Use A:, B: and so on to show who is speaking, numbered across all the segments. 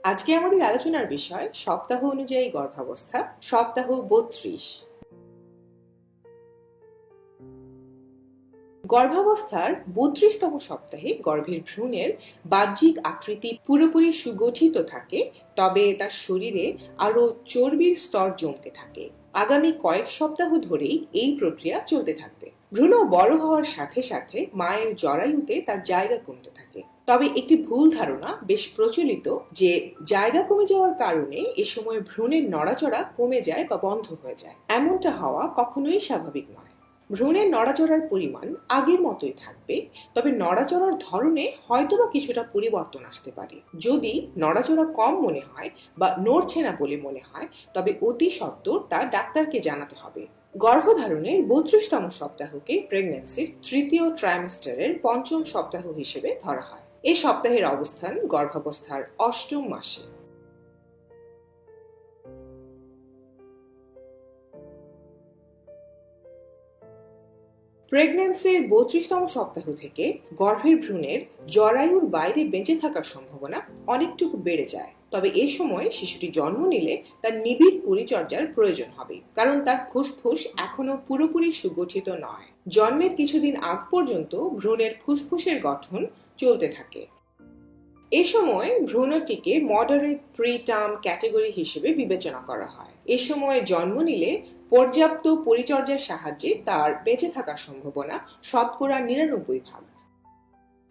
A: আজকে আমাদের আলোচনার বিষয় সপ্তাহ অনুযায়ী গর্ভাবস্থা, সপ্তাহ ৩২। গর্ভাবস্থার ৩২তম সপ্তাহে গর্ভের ভ্রূণের বাহ্যিক আকৃতি পুরোপুরি সুগঠিত থাকে, তবে তার শরীরে আরো চর্বির স্তর জমতে থাকে। আগামী কয়েক সপ্তাহ ধরেই এই প্রক্রিয়া চলতে থাকবে। ভ্রূণ বড় হওয়ার সাথে সাথে মায়ের জরায়ুতে তার জায়গা কমতে থাকে। তবে একটি ভুল ধারণা বেশ প্রচলিত যে জায়গা কমে যাওয়ার কারণে এ সময় ভ্রূণের নড়াচড়া কমে যায় বা বন্ধ হয়ে যায়। এমনটা হওয়া কখনোই স্বাভাবিক নয়। ভ্রূণের নড়াচড়ার পরিমাণ আগের মতোই থাকবে, তবে নড়াচড়ার ধরনে হয়তোবা কিছুটা পরিবর্তন আসতে পারে। যদি নড়াচড়া কম মনে হয় বা নড়ছে না বলে মনে হয়, তবে অতি সত্বর তা ডাক্তারকে জানাতে হবে। গর্ভধারণের ৩২তম সপ্তাহকে প্রেগন্যান্সির তৃতীয় ট্রাইমেস্টারের ৫ম সপ্তাহ হিসেবে ধরা হয়। এই সপ্তাহের অবস্থান গর্ভাবস্থার ৮ম মাসে। প্রেগন্যান্সির ৩২তম সপ্তাহ থেকে গর্ভের ভ্রূণের জরায়ুর বাইরে বেঁচে থাকার সম্ভাবনা অনেকটুকু বেড়ে যায়। তবে এ সময় শিশুটি জন্ম নিলে তার নিবিড় পরিচর্যার প্রয়োজন হবে, কারণ তার ফুসফুস এখনো পুরোপুরি সুগঠিত নয়। জন্মের কিছুদিন আগ পর্যন্ত ভ্রূণের ফুসফুসের গঠন চলতে থাকে। এ সময় ভ্রূণটিকে মডারেট প্রিটার্ম ক্যাটাগরি হিসেবে বিবেচনা করা হয়। এ সময় জন্ম নিলে পর্যাপ্ত পরিচর্যার সাহায্যে তার বেঁচে থাকার সম্ভাবনা ৯৯%।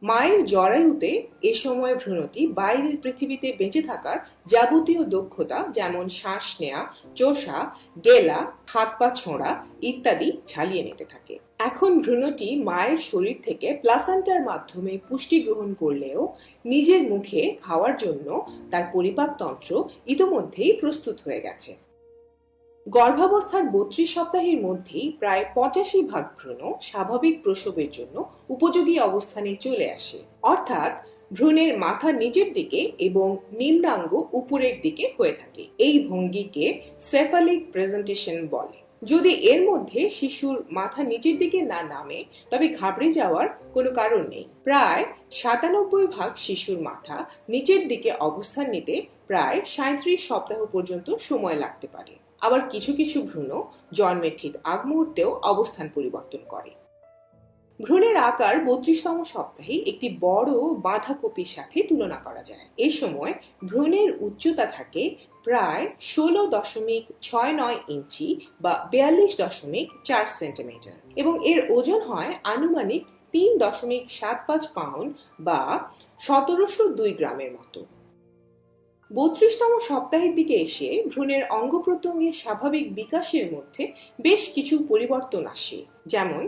A: মায়ের জরায়ুতে এ সময় ভ্রূণটি বাইরের পৃথিবীতে বেঁচে থাকার যাবতীয় দক্ষতা, যেমন শ্বাস নেয়া, চোষা, গেলা, হাত পা ছোঁড়া ইত্যাদি ঝালিয়ে নিতে থাকে। এখন ভ্রূণটি মায়ের শরীর থেকে প্লাসেন্টার মাধ্যমে পুষ্টি গ্রহণ করলেও নিজের মুখে খাওয়ার জন্য তার পরিপাকতন্ত্র ইতোমধ্যেই প্রস্তুত হয়ে গেছে। গর্ভাবস্থার ৩২ সপ্তাহের মধ্যেই প্রায় ৮৫% ভ্রূণ স্বাভাবিক প্রসবের জন্য উপযোগী অবস্থানে চলে আসে, অর্থাৎ ভ্রূণের মাথা নিচের দিকে এবং নিম্নাঙ্গ উপরের দিকে হয়ে থাকে। এই ভঙ্গিকে সেফালিক প্রেজেন্টেশন বলে। যদি এর মধ্যে শিশুর মাথা নিচের দিকে না নামে, তবে ঘাবড়ে যাওয়ার কোনো কারণ নেই। প্রায় ৯৭% শিশুর মাথা নিচের দিকে অবস্থান নিতে প্রায় ৩৭ সপ্তাহ পর্যন্ত সময় লাগতে পারে। আবার কিছু কিছু ভ্রূণ জন্মের ঠিক আগ মুহূর্তেও অবস্থান পরিবর্তন করে। ভ্রূণের আকার ৩২তম সপ্তাহে একটি বড় বাঁধাকপির সাথে তুলনা করা যায়। এই সময় ভ্রূণের উচ্চতা থাকে প্রায় ১৬.৬৯ ইঞ্চি বা ৪২.৪ সেন্টিমিটার এবং এর ওজন হয় আনুমানিক ৩.৭৫ পাউন্ড বা ১৭০২ গ্রামের মতো। ৩২তম সপ্তাহের দিকে এসে ভ্রূণের অঙ্গ প্রত্যঙ্গের স্বাভাবিক বিকাশের মধ্যে বেশ কিছু পরিবর্তন আসে, যেমন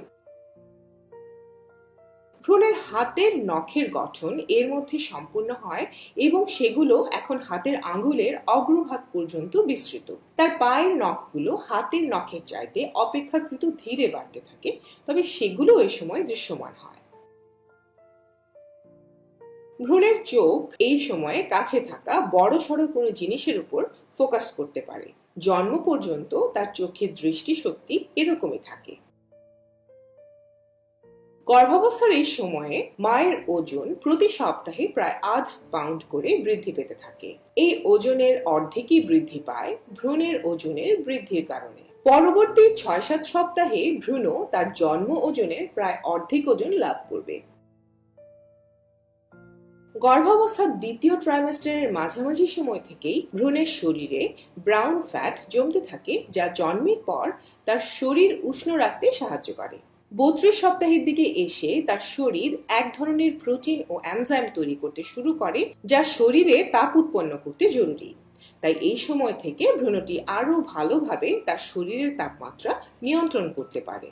A: ভ্রূণের হাতের নখের গঠন এর মধ্যে সম্পূর্ণ হয় এবং সেগুলো এখন হাতের আঙ্গুলের অগ্রভাগ পর্যন্ত বিস্তৃত। তার পায়ের নখগুলো হাতের নখের চাইতে অপেক্ষাকৃত ধীরে বাড়তে থাকে, তবে সেগুলো এই সময় দৃশ্যমান হয়। ভ্রূণের চোখ এই সময়ে কাছে থাকা বড়সড় কোনো জিনিসের উপর ফোকাস করতে পারে। জন্ম পর্যন্ত তার চোখের দৃষ্টিশক্তি এরকমই থাকে। গর্ভাবস্থার এই সময়ে মায়ের ওজন প্রতি সপ্তাহে প্রায় ০.৫ পাউন্ড করে বৃদ্ধি পেতে থাকে। এই ওজনের অর্ধেকই বৃদ্ধি পায় ভ্রূণের ওজনের বৃদ্ধির কারণে। পরবর্তী ৬-৭ সপ্তাহে ভ্রূণ তার জন্ম ওজনের প্রায় অর্ধেক ওজন লাভ করবে। গর্ভাবস্থার দ্বিতীয় ট্রাইমেস্টারের মাঝামাঝি সময় থেকেই ভ্রূণের শরীরে ব্রাউন ফ্যাট জমতে থাকে, যা জন্মের পর তার শরীর উষ্ণ রাখতে সাহায্য করে। ৩২ সপ্তাহের দিকে এসে তার শরীর এক ধরনের প্রোটিন ও এনজাইম তৈরি করতে শুরু করে, যা শরীরে তাপ উৎপন্ন করতে জরুরি। তাই এই সময় থেকে ভ্রূণটি আরো ভালোভাবে তার শরীরের তাপমাত্রা নিয়ন্ত্রণ করতে পারে।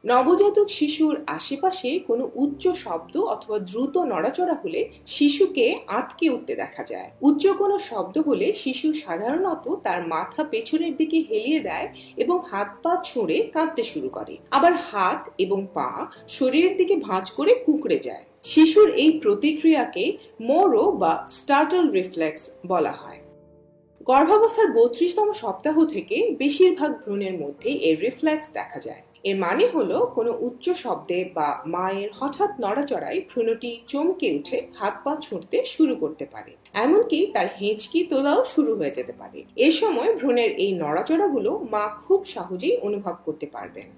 A: নবজাতক শিশুর আশেপাশে কোনো উচ্চ শব্দ অথবা দ্রুত নড়াচড়া হলে শিশুকে আঁতকে উঠতে দেখা যায়। উচ্চ কোনো শব্দ হলে শিশু সাধারণত তার মাথা পেছনের দিকে হেলিয়ে দেয় এবং হাত পা ছুঁড়ে কাঁদতে শুরু করে। আবার হাত এবং পা শরীরের দিকে ভাঁজ করে কুঁকড়ে যায়। শিশুর এই প্রতিক্রিয়াকে মোরো বা স্টার্টল রিফ্লেক্স বলা হয়। গর্ভাবস্থার ৩২তম সপ্তাহ থেকে বেশিরভাগ ভ্রূণের মধ্যে এই রিফ্লেক্স দেখা যায়। এর মানে হলো কোনো উচ্চ শব্দে বা মায়ের হঠাৎ নড়াচড়ায় ভ্রূণটি চমকে উঠে হাত পা ছুঁড়তে শুরু করতে পারে, এমনকি তার হেঁচকি তোলাও শুরু হয়ে যেতে পারে। এ সময় ভ্রূণের এই নড়াচড়াগুলো মা খুব সহজেই অনুভব করতে পারবেন।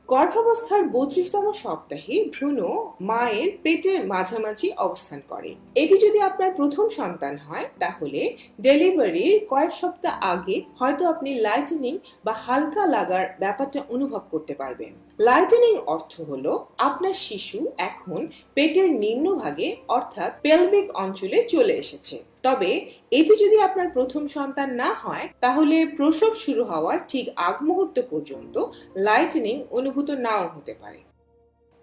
A: গর্ভাবস্থার ৩২তম সপ্তাহে ভ্রূণ মায়ের পেটের মাঝামাঝি অবস্থান করে। এটি যদি আপনার প্রথম সন্তান হয় তাহলে ডেলিভারির কয়েক সপ্তাহ আগে হয়তো আপনি লাইটেনিং বা হালকা লাগার ব্যাপারটা অনুভব করতে পারবেন। লাইটেনিং অর্থ হলো আপনার শিশু এখন পেটের নিম্নভাগে অর্থাৎ পেলভিক অঞ্চলে চলে এসেছে। তবে এটি যদি আপনার প্রথম সন্তান না হয় তাহলে প্রসব শুরু হওয়ার ঠিক আগ মুহূর্ত পর্যন্ত লাইটেনিং অনুভূত নাও হতে পারে।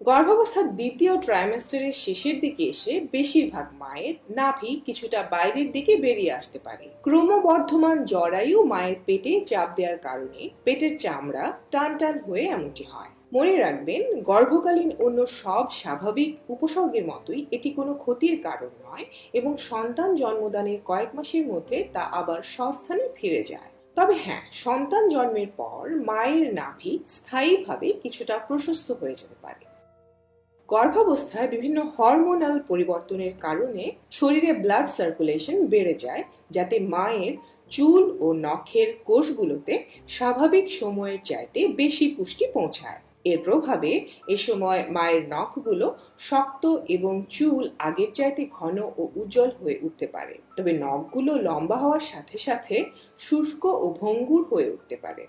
A: গর্ভাবস্থার দ্বিতীয় ট্রাইমেস্টারের শেষের দিকে এসে বেশিরভাগ মায়ের নাভি কিছুটা বাইরের দিকে বেরিয়ে আসতে পারে। ক্রমবর্ধমান জরায়ু মায়ের পেটে চাপ দেওয়ার কারণে পেটের চামড়া টান টান হয়ে এমনটি হয়। মনে রাখবেন, গর্ভকালীন অন্য সব স্বাভাবিক উপসর্গের মতোই এটি কোনো ক্ষতির কারণ নয় এবং সন্তান জন্মদানের কয়েক মাসের মধ্যে তা আবার স্বস্থানে ফিরে যায়। তবে হ্যাঁ, সন্তান জন্মের পর মায়ের নাভি স্থায়ীভাবে কিছুটা প্রশস্ত হয়ে যেতে পারে। গর্ভাবস্থায় বিভিন্ন হরমোনাল পরিবর্তনের কারণে শরীরে ব্লাড সার্কুলেশন বেড়ে যায়, যাতে মায়ের চুল ও নখের কোষগুলোতে স্বাভাবিক সময়ের চাইতে বেশি পুষ্টি পৌঁছায়। এর প্রভাবে এ সময় মায়ের নখগুলো শক্ত এবং চুল আগের চাইতে ঘন ও উজ্জ্বল হয়ে উঠতে পারে। তবে নখগুলো লম্বা হওয়ার সাথে সাথে শুষ্ক ও ভঙ্গুর হয়ে উঠতে পারে।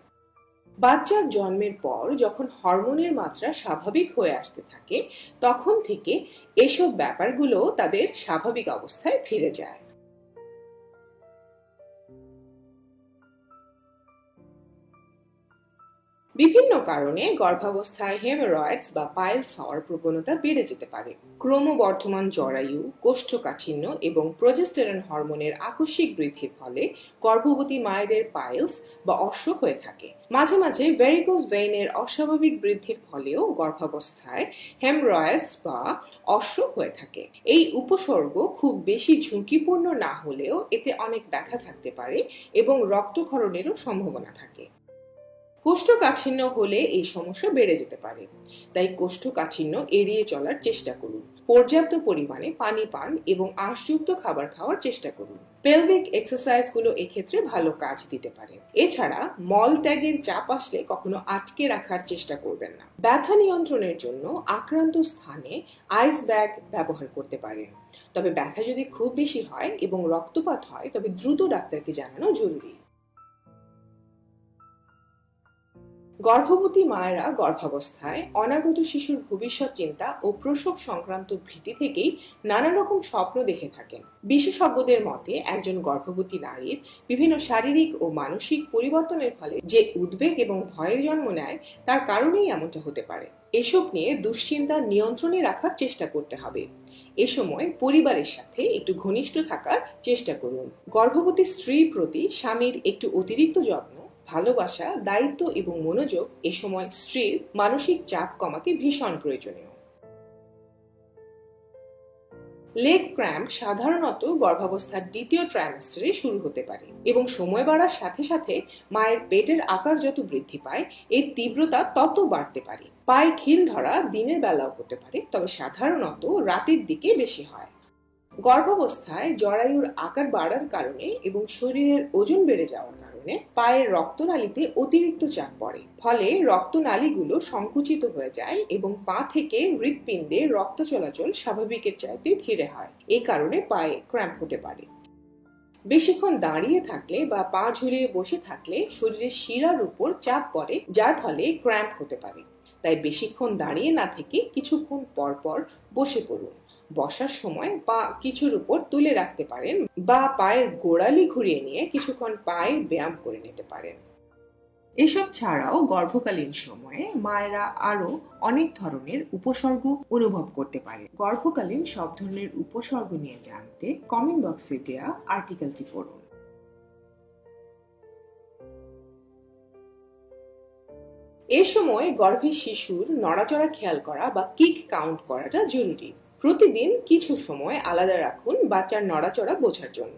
A: বাচ্চার জন্মের পর যখন হরমোনের মাত্রা স্বাভাবিক হয়ে আসতে থাকে তখন থেকে এসব ব্যাপারগুলো তাদের স্বাভাবিক অবস্থায় ফিরে যায়। বিভিন্ন কারণে গর্ভাবস্থায় হেমোরয়েডস বা পাইলস হওয়ার প্রবণতা বেড়ে যেতে পারে। ক্রমবর্ধমান জরায়ু, কোষ্ঠকাঠিন্য এবং প্রজেস্টেরন হরমোনের আকস্মিক বৃদ্ধির ফলে গর্ভবতী মায়েদের পাইলস বা অশ্ব হয়ে থাকে। মাঝে মাঝে ভেরিকোজ ভেইনের অস্বাভাবিক বৃদ্ধির ফলেও গর্ভাবস্থায় হেমোরয়েডস বা অশ্ব হয়ে থাকে। এই উপসর্গ খুব বেশি ঝুঁকিপূর্ণ না হলেও এতে অনেক ব্যথা থাকতে পারে এবং রক্তক্ষরণেরও সম্ভাবনা থাকে। কোষ্ঠকাঠিন্য হলে এই সমস্যা বেড়ে যেতে পারে, তাই কোষ্ঠকাঠিন্য এড়িয়ে চলার চেষ্টা করুন। পর্যাপ্ত পরিমাণে পানি পান এবং আঁশযুক্ত খাবার খাওয়ার চেষ্টা করুন। পেলভিক এক্সারসাইজগুলো এক্ষেত্রে ভালো কাজ দিতে পারে। এছাড়া মল ত্যাগের চাপ আসলে কখনো আটকে রাখার চেষ্টা করবেন না। ব্যথা নিয়ন্ত্রণের জন্য আক্রান্ত স্থানে আইস ব্যাগ ব্যবহার করতে পারেন। তবে ব্যথা যদি খুব বেশি হয় এবং রক্তপাত হয় তবে দ্রুত ডাক্তারকে জানানো জরুরি। গর্ভবতী মায়েরা গর্ভাবস্থায় অনাগত শিশুর ভবিষ্যৎ চিন্তা ও প্রসব সংক্রান্ত ভীতি থেকেই নানা রকম স্বপ্ন দেখে থাকেন। বিশেষজ্ঞদের মতে একজন গর্ভবতী নারীর বিভিন্ন শারীরিক ও মানসিক পরিবর্তনের ফলে যে উদ্বেগ এবং ভয়ের জন্ম নেয় তার কারণেই এমনটা হতে পারে। এসব নিয়ে দুশ্চিন্তা নিয়ন্ত্রণে রাখার চেষ্টা করতে হবে। এ সময় পরিবারের সাথে একটু ঘনিষ্ঠ থাকার চেষ্টা করুন। গর্ভবতী স্ত্রীর প্রতি স্বামীর একটু অতিরিক্ত যত্ন, ভালোবাসা, দায়িত্ব এবং মনোযোগ এ সময় স্ত্রীর মানসিক চাপ কমাতে ভীষণ প্রয়োজনীয়। লেগ ক্র্যাম্প সাধারণত গর্ভাবস্থার দ্বিতীয় ট্রাইমেস্টারে শুরু হতে পারে এবং সময় বাড়ার সাথে সাথে মায়ের পেটের আকার যত বৃদ্ধি পায় এর তীব্রতা তত বাড়তে পারে। পায়ে খিল ধরা দিনের বেলাও হতে পারে, তবে সাধারণত রাতের দিকে বেশি হয়। গর্ভাবস্থায় জরায়ুর আকার বাড়ার কারণে এবং শরীরের ওজন বেড়ে যাওয়ার কারণে পায়ের রক্তনালীতে অতিরিক্ত চাপ পড়ে, ফলে রক্তনালীগুলো সংকুচিত হয়ে যায় এবং পা থেকে হৃৎপিণ্ডে রক্ত চলাচল স্বাভাবিকের চাইতে ধীরে হয়। এই কারণে পায়ে ক্র্যাম্প হতে পারে। বেশিক্ষণ দাঁড়িয়ে থাকলে বা পা ঝুলিয়ে বসে থাকলে শরীরের শিরার উপর চাপ পড়ে, যার ফলে ক্র্যাম্প হতে পারে। তাই বেশিক্ষণ দাঁড়িয়ে না থেকে কিছুক্ষণ পর পর বসে পড়ুন। বসার সময় পা কিছুর উপর তুলে রাখতে পারেন বা পায়ের গোড়ালি ঘুরিয়ে নিয়ে কিছুক্ষণ পায়ে ব্যায়াম করে নিতে পারেন। এসব ছাড়াও গর্ভকালীন সময়ে মায়েরা আরো অনেক ধরনের উপসর্গ অনুভব করতে পারে। গর্ভকালীন সব ধরনের উপসর্গ নিয়ে জানতে কমেন্ট বক্সে দেওয়া আর্টিকেলটি পড়ুন। এ সময় গর্ভে শিশুর নড়াচড়া খেয়াল করা বা কিক কাউন্ট করাটা জরুরি। প্রতিদিন কিছু সময় আলাদা রাখুন বাচ্চার নড়াচড়া বোঝার জন্য।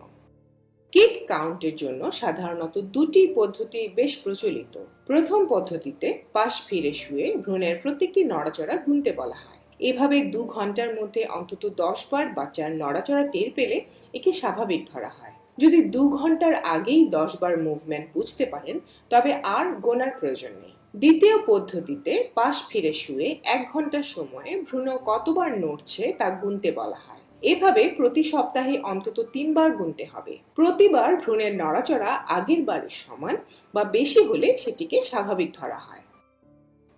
A: কিক কাউন্টের জন্য সাধারণত দুটি পদ্ধতি বেশ প্রচলিত। প্রথম পদ্ধতিতে পাশ ফিরে শুয়ে ভ্রূণের প্রত্যেকটি নড়াচড়া গুনতে বলা হয়। এভাবে 2 ঘন্টার মধ্যে অন্তত 10 বার বাচ্চার নড়াচড়া টের পেলে একে স্বাভাবিক ধরা হয়। যদি 2 ঘন্টার আগেই 10 বার মুভমেন্ট বুঝতে পারেন, তবে আর গোনার প্রয়োজন নেই। দ্বিতীয় পদ্ধতিতে পাশ ফিরে শুয়ে 1 ঘন্টার সময়ে ভ্রূণ কতবার নড়ছে তা গুনতে বলা হয়। এভাবে প্রতি সপ্তাহে অন্তত 3 বার গুনতে হবে। প্রতিবার ভ্রূণের নড়াচড়া আগের বারের সমান বা বেশি হলে সেটিকে স্বাভাবিক ধরা হয়।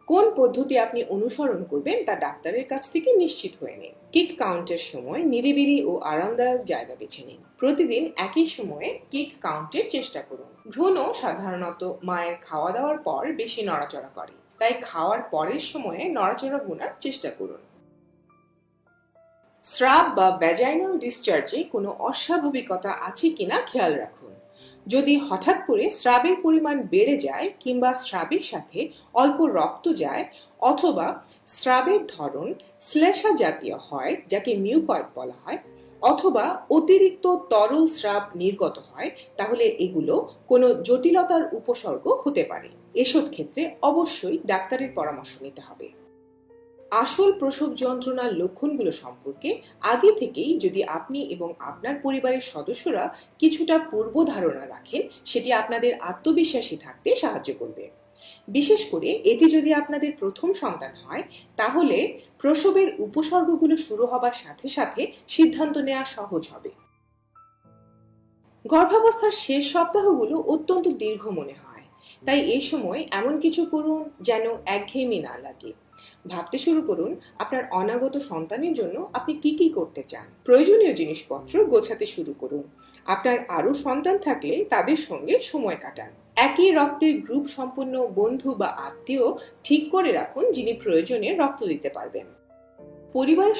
A: কোন পদ্ধতি আপনি অনুসরণ করবেন তা ডাক্তারের কাছ থেকে নিশ্চিত হয়ে নিন। কিক কাউন্টের সময় নিরিবিলি ও আরামদায়ক জায়গা বেছে নিন। প্রতিদিন একই সময়ে কিক কাউন্টের চেষ্টা করুন। ভ্রূণ সাধারণত মায়ের খাওয়া দাওয়ার পর বেশি নড়াচড়া করে, তাই খাওয়ার পরের সময়ে নড়াচড়া গোনার চেষ্টা করুন। স্রাব বা ভ্যাজাইনাল ডিসচার্জে কোনো অস্বাভাবিকতা আছে কিনা খেয়াল রাখুন। যদি হঠাৎ করে স্রাবের পরিমাণ বেড়ে যায় কিংবা স্রাবের সাথে অল্প রক্ত যায় অথবা স্রাবের ধরন শ্লেষা জাতীয় হয়, যাকে মিউকয়েড বলা হয়, অথবা অতিরিক্ত তরল স্রাব নির্গত হয়, তাহলে এগুলো কোনো জটিলতার উপসর্গ হতে পারে। এসব ক্ষেত্রে অবশ্যই ডাক্তারের পরামর্শ নিতে হবে। আসল প্রসব যন্ত্রণার লক্ষণগুলো সম্পর্কে আগে থেকেই যদি আপনি এবং আপনার পরিবারের সদস্যরা কিছুটা পূর্ব ধারণা রাখেন, সেটি আপনাদের আত্মবিশ্বাসী থাকতে সাহায্য করবে। বিশেষ করে এটি যদি আপনাদের প্রথম সন্তান হয়, তাহলে প্রসবের উপসর্গগুলো শুরু হবার সাথে সাথে সিদ্ধান্ত নেওয়া সহজ হবে। গর্ভাবস্থার শেষ সপ্তাহগুলো অত্যন্ত দীর্ঘ মনে হয়, তাই এই সময় এমন কিছু করুন যেন একঘেয়েমি না লাগে। ভাবতে শুরু করুন আপনার অনাগত সন্তানের জন্য আপনি কি কি করতে চান। প্রয়োজনীয় জিনিসপত্র গোছাতে শুরু করুন। আপনার আরো সন্তান থাকলে তাদের সঙ্গে সময় কাটান। একই রক্তের গ্রুপ সম্পন্ন বন্ধু বা আত্মীয় ঠিক করে রাখুন যিনি প্রয়োজনে রক্ত দিতে পারবেন। পরিবারের